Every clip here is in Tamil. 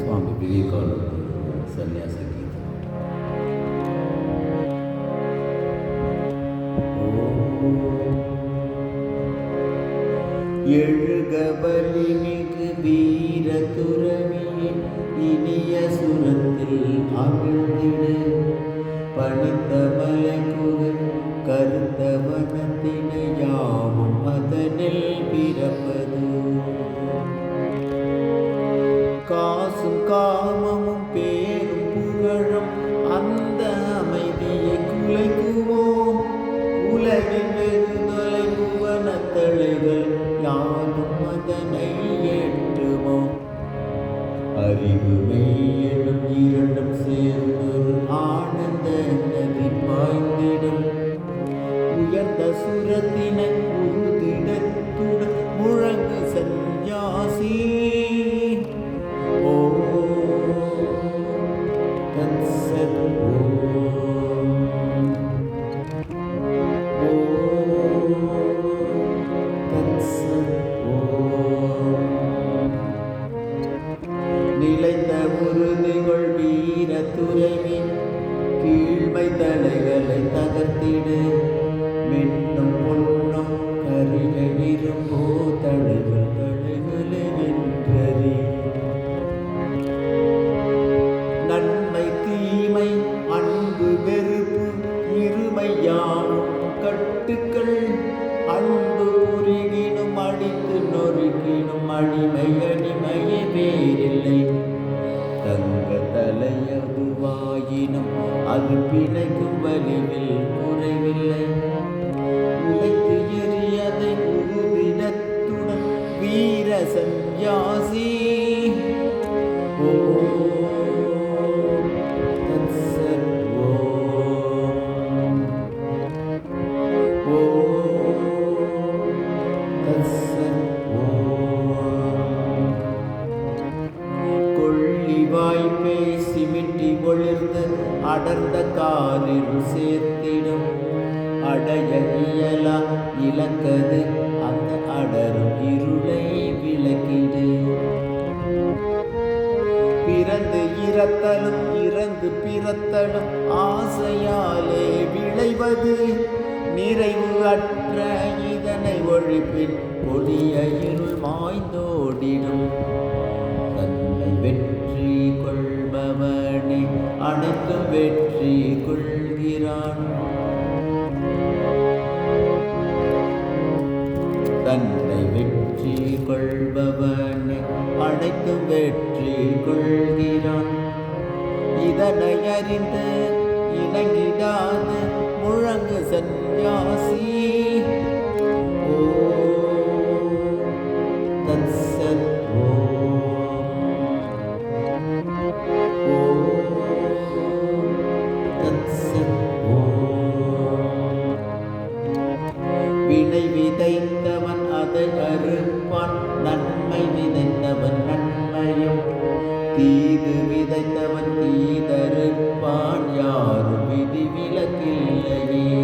स्वामी विवेकानंद सन्यास गीत। எழுக வலிமிகு வீர துறவியே இனிய சுரத்தில் அமிழ்ந்திடு பணித்த மலைக்குக கருத்த வனத்தினை யாவும் அதனில் பிறப்பது காசும் காமமும் பேரும் புகழும் அந்த அமைதியை குலைக்குவோம் உலகின் வெகு தொலைபுவன தலைகள் யாரும் அதனை ஏற்றுவோம் அறிவு மெய்யெனும் இரண்டும் சேர்ந்தொரு ஆனந்த நதி பாய்ந்திடும் உயர்ந்த சுரத்தினை உறுதிடத்துடன் முழங்கு சந்நியாசி நிலைத்த உறுதிகள் வீர துறவி கீழ்மை தடைகளை தகர்த்திடு மின்னும் பொன்னும் கரிய இரும்போ தடைகள் தடைகளை வென்றறி நன்மை தீமை அன்பு வெறுப்பு இருமையானும் கட்டுக்கள் அன்பு புரிகினும் அடித்து நொறுக்கினும் அடிமை அடிமையே வேறில்லை தங்க தலையதுவாயினும் அது பிணைக்கும் வலிவில் குறைவில்லை உழைத்து எரியதை உறுதிடத்துடன் வீர சந்நியாசி சிமிட்டி ஒளிர்ந்து அடர்ந்த காரில் சேர்த்திடும் அடைய இயலா இலக்கது அந்த அடரும் இருளை விளக்கிடு பிறந்து இறத்தலும் இறந்து பிறத்தலும் ஆசையாலே விளைவது நிறைவு அற்ற இதனை ஒழிப்பின் கொடிய இருள் மாய்ந்தோடிடும் தன்னை வெற்றி கொள்பவனே அனைத்தும் வெற்றி கொள்கிறான் தன்னை வெற்றி கொள்பவனே அனைத்தும் வெற்றி கொள்கிறான் இதனை அறிந்து இணங்கிடாது முழங்கு சந்நியாசி வினை விதைத்தவன் அதை அறுப்பான் நன்மை விதைத்தவன் நன்மையும் தீது விதைத்தவன் தீதறுப்பான் யாரும் விதி விலக்கில்லையே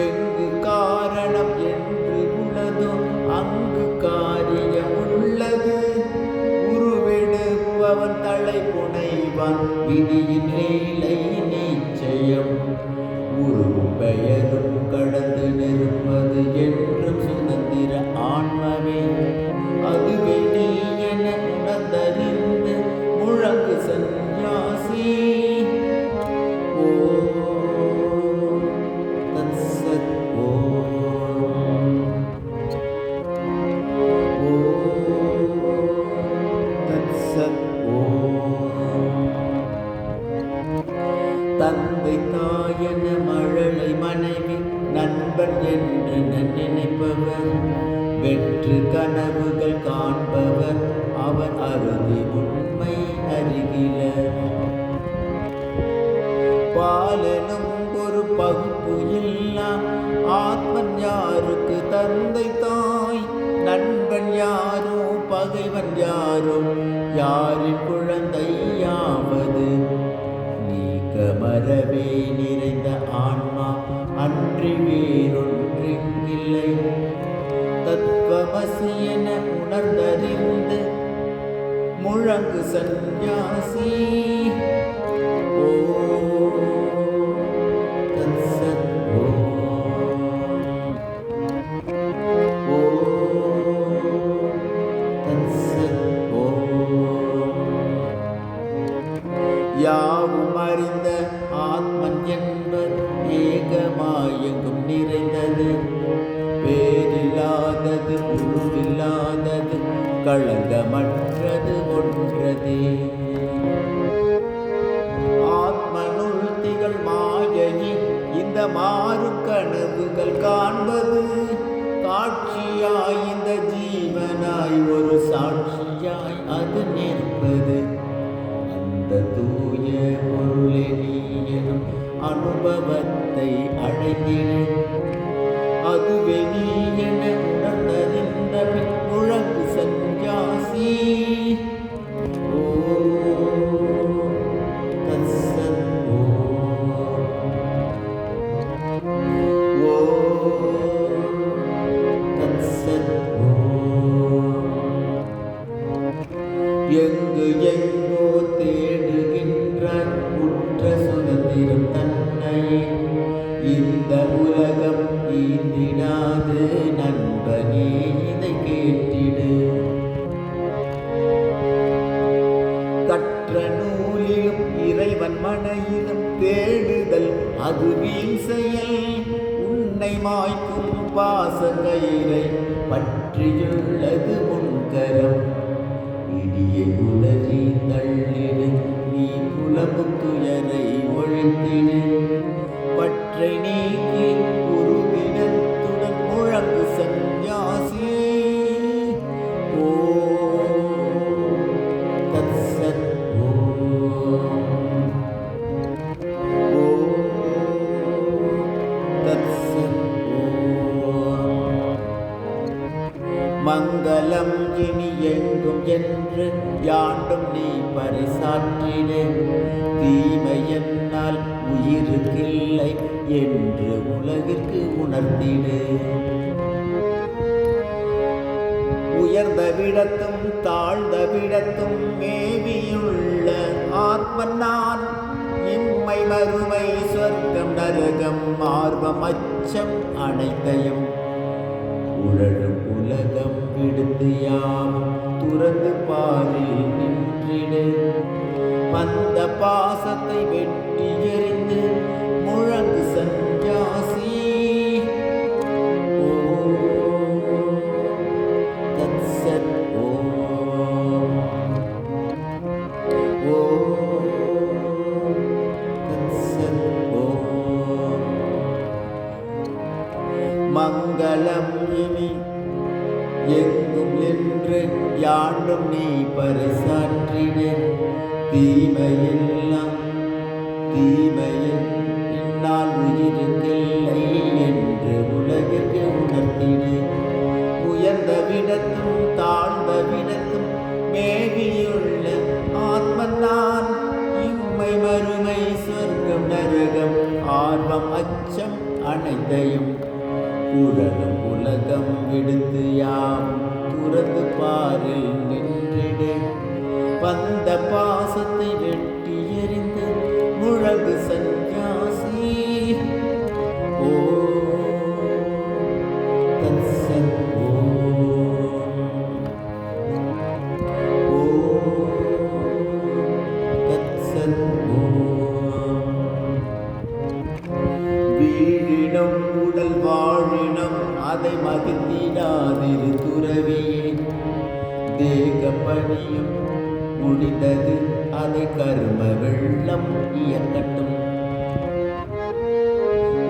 எங்கு காரணம் என்று உள்ளதோ அங்கு காரியம் உள்ளது உருவெடுப்பவன் தலை புனைவான் விதியின் லீலை நிச்சயம் உருவும் பெயரும் கடந்து நிற்பது என்றும் சுதந்திர ஆன்மவே அதுவே நீ என உணர்ந்தறிந்து முழங்கு சந்நியாசி தத்சத் தத்சத் தந்தை தாயன மழலை மனைவி நண்பன் என்று நினைப்பவர் வெற்று கனவுகள் காண்பவர் அவர் அறுதி உண்மை அருகில பாலனும் ஒரு பகுப்பு இல்லா ஆத்மன் யாருக்கு தந்தை தாய் நண்பன் யாரோ பகைவன் யாரோ யாரின் குழந்தையாவது மரவே நிறைந்த ஆன்மா அன்றி வேறொன்றில்லை தத்துவமசி என உணர்ந்தறிந்து முழங்கு சந்நியாசி. ஓம் தத்சத். யாவும் அறிந்த ஆத்மன் என்பர் ஏகமாயங்கும் நிறைந்தது, பேரில்லாதது உருவில்லாதது களங்கமற்றது ஒன்றதே. ஆத்மனுள் திகழ் மாயையே இந்த மாறும் கனவுகள் காண்பது, காட்சியாய் இந்த ஜீவனாய் ஒரு சாட்சியாய் அது நிற்பது. அந்த தூய பொருளே நீ எனும் அனுபவத்தை அடைந்திடு, அதுவே நீ என உணர்ந்தறிந்த பின் முழங்கு சந்நியாசி. ஓம் தத்சத். எங்கு எங்கோ தேடுகின்ற உற்ற சுதந்திரம் தன்னையே இந்த உலகம் ஈந்திடாது, நண்பனே இதை கேட்டிடு. கற்ற நூலிலும் இறைவன் மனையிலும் தேடுதல் அது வீண் செயல். உன்னை மாய்க்கும் பாசங்கயிறை பற்றியுள்ளது முன்கரம். இடியை உலகி தள்ளிடு, நீ புலம்பும் துயரை ஒழித்திடு. பற்றை நீக்கி ஒரு தினத்துடன் முழங்கு சந்நியாசி. ஓம் தத்சத். ஓம் தத்சத். மங்களம் இனி எங்கும் என்று யாண்டும் நீ பறைசாற்றிடு, தீமை என்னால் உயிருக்கில்லை என்று உலகிற்கு உணர்த்திடு. உயர்ந்த விடத்தும் தாழ்ந்த விடத்தும் மேவியுள்ள ஆத்மன் நான். இம்மை மறுமை சொர்க்கம் நரகம் ஆர்வம் அச்சம் அனைத்தையும் உழலும் உலகம் விடுத்து யாவும் துறந்து பாரில் நின்றிடு. வந்த பாசத்தை வெட்டி எறிந்து முழங்கு சந்நியாசி. ஓம் தத்சத். ஓம் தத்சத். மங்களம் இனி எங்கும் என்று யாண்டும் நீ பறைசாற்றிடு, தீமையெல்லாம் தீமையில் பின்னால் உயிருக்கில்லை என்று உலகிற்கு உணர்த்திடு. உயர்ந்த விடத்தும் தாழ்ந்த விடத்தும் மேவியுள்ள ஆத்மன் நான். இம்மை மறுமை சொர்க்கம் நரகம் ஆர்வம் அச்சம் அனைத்தையும் உலகம் உலகம் விடுத்து யாவும் துறந்து பாரில் நின்றிடு. வந்த பாசத்தை வெட்டி எறிந்து முழங்கு சந்நியாசி. ஓம் தத்சத். ஓம் தத்சத். வீழினம் உடல் வாழினம் அதை மகிழ்ந்திடாதிரு துறவியே. தேகப்பணியும் முடிந்தது அதை கர்ம வெள்ளம் இயக்கட்டும்.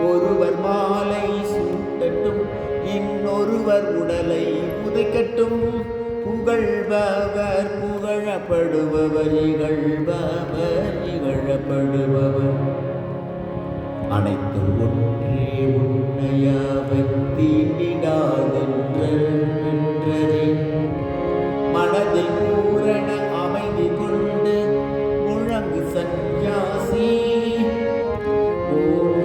ஒருவர் மாலை சூட்டட்டும், இன்னொருவர் உடலை புதைக்கட்டும். புகழ்பவர் புகழப்படுபவர், இகழ்பவர் இகழப்படுபவர். அனைத்தும் ஒன்றே உன்னையாவை தீண்டிடாதென்றே. மனதில் பூரண அமைதி கொண்டு முழங்கு சந்நியாசி. ஓம்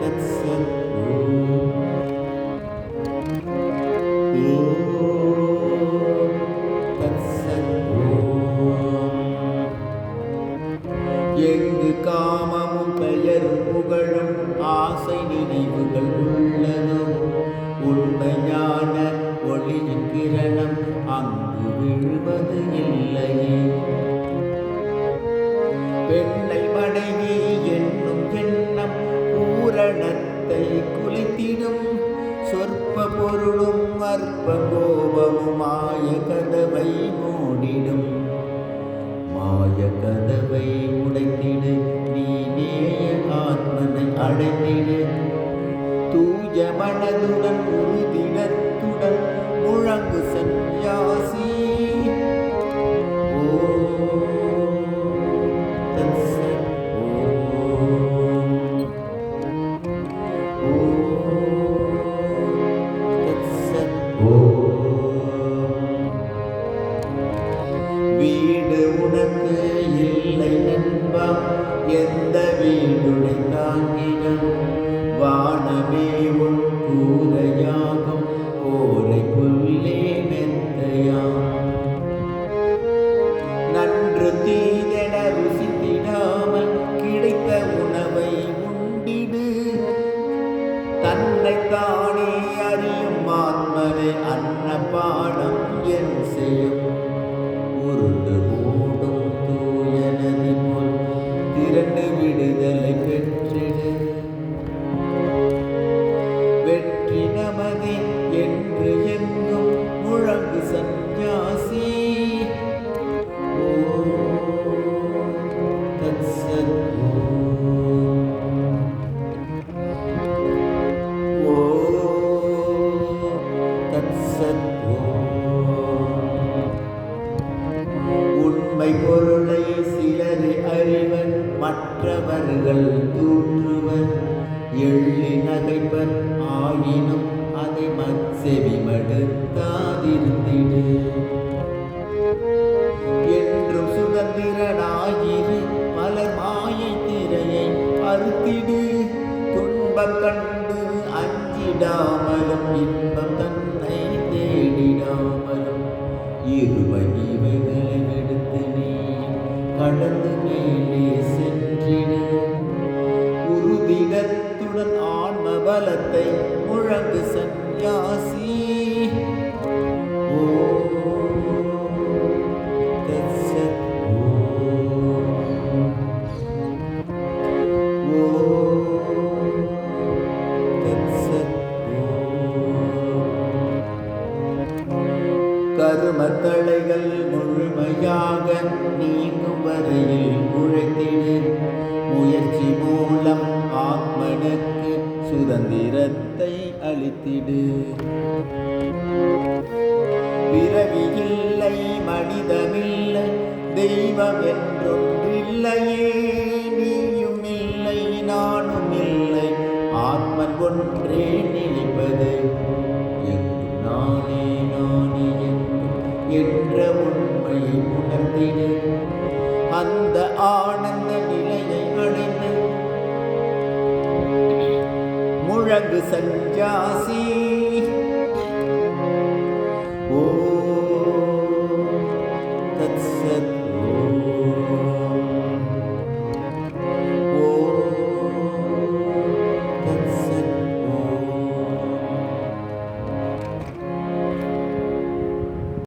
தத்சத். ஓம் தத்சத். உண்மையான ஒளியின் கிரணம் அங்கு விழுவது இல்லையே. பெண்ணை மனைவி என்னும் எண்ணம் பூரணத்தை குலைத்திடும். சொற்ப பொருளும் அற்ப கோபமும் மாய கதவை மூடிடும். மாய கதவை உடைத்திடு, நீ நேய ஆத்மனை அடைந்திடு. தூய மனதுடன் உறுதிடத்துடன் முழங்கு சந்நியாசி. வீடு உனக்கு இல்லை நண்பா, எந்த வீடுடை தாங்கிடம். வானமே உன் கூரையாகும், கோரைக்குள்ளே மெத்தையாம். நன்று தீதென ருசித்திடாமல் கிடைத்த உணவை உண்டிடு. தன்னைத்தானே அறியும் ஆத்மனை அன்னபானம் என் செய்யும். உருண்டு ஓடும் தூய நதி போல் திரண்டு விடுதலை பெற்றிடு. வெற்றி நமதே என்று எங்கும் முழங்கு சந்நியாசி. தத்சத் தத்சத். உண்மை பொருளை சிலர் அறிவர், மற்றவர்கள் தூற்றுவர். எள்ளி நகைப்பர் ஆயினும் அதை செவி மடுத்தாதிருந்திடு. என்றும் சுதந்திரனாயிரு, பலர் மாயை திரையை அறுத்திடு. துன்பம் கண்டு அஞ்சிடாமலும் இன்பம் தன்னை தேடிடாமலும் இருமை இவைகளை எடுத்து நீ கடந்து மேலே சென்றிடு. உறுதிடத்துடன் ஆன்ம பலத்தை முழங்கு சந்நியாசி. கருமத்தளைகள் முழுமையாக நீங்கும் வரையில் உழைத்திடு. முயற்சி மூலம் ஆத்மனுக்கு சுதந்திரத்தை அளித்திடு. பிறவியில்லை, மனிதமில்லை, தெய்வம் என்றொன்றில்லையே. நீயும் இல்லை, நானும் இல்லை, ஆத்மன் ஒன்றே நிலைப்பது. எங்கும் நானே நானே என்ற உண்மையை உணர்ந்திடு. அந்த ஆனந்த நிலையை அடைந்து முழங்கு சந்நியாசி.